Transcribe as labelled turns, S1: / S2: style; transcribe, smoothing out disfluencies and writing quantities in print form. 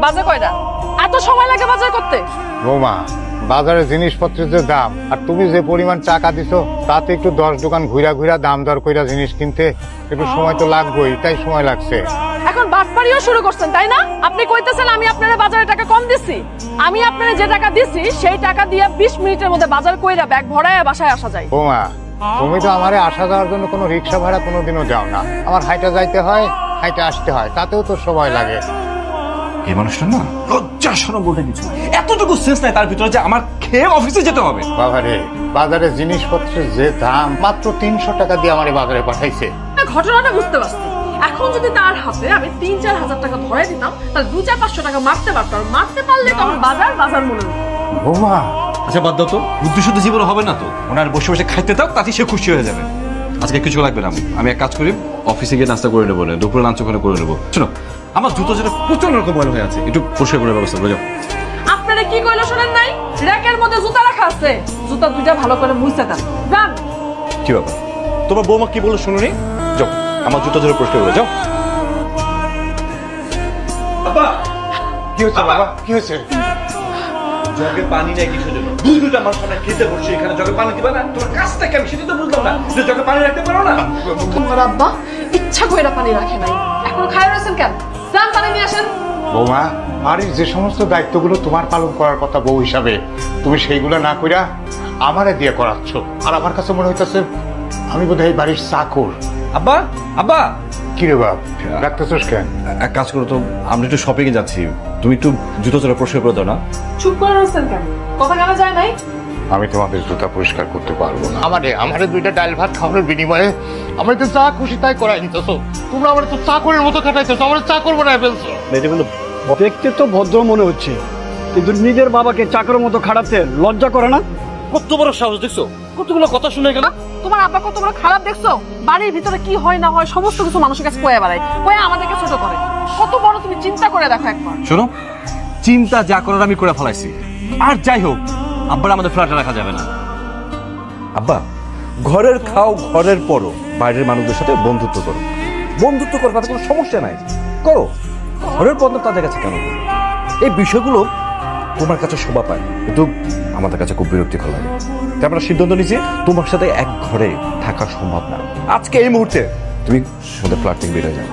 S1: বাজার কয়টা? এত সময় লাগে বাজার করতে?
S2: বৌমা, বাজারে জিনিসপত্রের যে দাম আর তুমি যে পরিমাণ টাকা দিছো তাতে একটু 10 দোকান ঘুরা ঘুরা দাম দর কইরা জিনিস কিনতে একটু সময় তো লাগবেই, তাই সময় লাগছে।
S1: এখন বাটপাড়িও শুরু করছেন তাই না? আপনি কইতেছেন আমি আপনারে বাজারে টাকা কম দিছি। আমি আপনারে যে টাকা দিছি সেই টাকা দিয়ে 20 মিনিটের মধ্যে বাজার কইরা ব্যাগ ভরায় বাসায় আসা যায়।
S2: বৌমা, তুমি তো আমারে আসা যাওয়ার জন্য কোনো রিক্সা ভাড়া কোনোদিনও যাও না। আমার হাইটা যাইতে হয়, হাইটা আসতে হয়, তাতেও তো সময় লাগে।
S3: এই মানুষটা না লজ্জা শরম বলতে কিছু এতটুকু সেন্স নাই তার ভিতরে যে আমার খেয়ে অফিসে যেতে হবে।
S2: বাবারে, বাজারে জিনিসপত্রের যে দাম, মাত্র 300 টাকা দিয়ে আমারে বাজারে পাঠাইছে।
S1: ঘটনাটা বুঝতে পারছি। এখন যদি তার হাতে আমি 3-4 হাজার টাকা ধরাই দিতাম তাহলে 200-500 টাকা মারতে পারতাম। মারতে পারলে তো আমার বাজার বাজার মনে হতো।
S2: বৌমা,
S3: আচ্ছা বাদ দাও তো, বুদ্ধি শুদ্ধ জীবনে হবে না তো। ওনার বসে বসে খাইতে দাও, তাতে সে খুশি হয়ে যাবে। আজকে কিছু লাগবে না, আমি এক কাজ করি, অফিসে গিয়ে নাস্তা করে নেবো, দুপুরে লাঞ্চ ওখানে করে নেবো। শোনো, আমার জুতো যেটা প্রচন্ড রকম ময়লা হয়ে আছে, একটু পরিষ্কার করে ব্যবস্থা করে যাও।
S1: আপনারা কি কইলো শুনেন নাই? র‍্যাকের মধ্যে জুতা রাখা আছে, জুতা দুইটা ভালো করে মুছে দেন। যান।
S3: কি ব্যাপার, তোমার বৌমা কি বললো শুনুনি? যাও, আমার জুতো ধরে পরিষ্কার করে যাও। বাবা,
S2: কি হচ্ছে বাবা? কি হচ্ছে?
S3: জগে পানি নাই কিসের জন্য? দুধটা আমার সামনে খেতে বসে, এখানে জগে পানি দিবা না? তোমার কাজটা কি আমি সেটা তো বুঝলাম না, যে জগে পানি রাখতে পারো না।
S1: তোমার আব্বা ইচ্ছা কইরা পানি রাখে নাই। এখনো খায় রয়েছেন কেন? যান পানি নিয়ে আসেন।
S2: বৌমা, বাড়ির যে সমস্ত দায়িত্বগুলো তোমার পালন করার কথা বউ হিসাবে, তুমি সেইগুলো না কইরা আমারে দিয়ে করাচ্ছ। আর আমার কাছে মনে হইতেছে আমি বোধহয় বাড়ির চাকর।
S3: আব্বা, আব্বা,
S2: কি রে বাপ, ডাকতেছস কেন?
S3: এক কাজ করো তো, আমরা একটু শপিং এ যাচ্ছি, তুমি একটু জুতো চড়া পরিষ্কার করে দাও না।
S1: চুপ করে রয়েছেন কেন? কথা কানে যায় নাই?
S2: আমি তোমাদের জুতা পরিষ্কার করতে পারবো না। আমারে দুইটা ডাল ভাত খাওয়ানোর বিনিময়ে আমার তো চা খুশি তাই করাই নিতেছো। তোমরা আমার তো চাকরের মতো খাটাইতেছো, আমার চাকর বানায় ফেলছো।
S4: দেখতে তো ভদ্র মনে হচ্ছে, কিন্তু নিজের বাবাকে চাকরের মতো খাটাতে লজ্জা করে না?
S3: কত বড় সাহস দেখছো, কতগুলো কথা শুনে গেল।
S1: তোমার আব্বা কত বড় খারাপ দেখছো? বাড়ির ভিতরে কি হয় না হয় সমস্ত কিছু মানুষের কাছে কয়ে বেড়ায়, কয়ে আমাদেরকে ছোট করে। কত বড় তুমি চিন্তা করে দেখো একবার।
S3: শোনো, চিন্তা যা করার আমি করে ফেলাইছি। আর যাই হোক, আব্বার আমাদের ফ্ল্যাটে রাখা যাবে না। আব্বা, ঘরের খাও ঘরের পরো, বাইরের মানুষদের সাথে বন্ধুত্ব করো। বন্ধুত্ব করো, তাতে কোনো সমস্যা নাই, করো। ঘরের বন্ধু তাদের কাছে কেন? এই বিষয়গুলো তোমার কাছে শোভা পায়, কিন্তু আমাদের কাছে খুব বিরক্তিকর লাগে। তাই আমরা সিদ্ধান্ত নিয়েছি তোমার সাথে এক ঘরে থাকা সম্ভব না। আজকে এই মুহূর্তে তুমি আমাদের ফ্ল্যাট থেকে বের হয়ে যাও।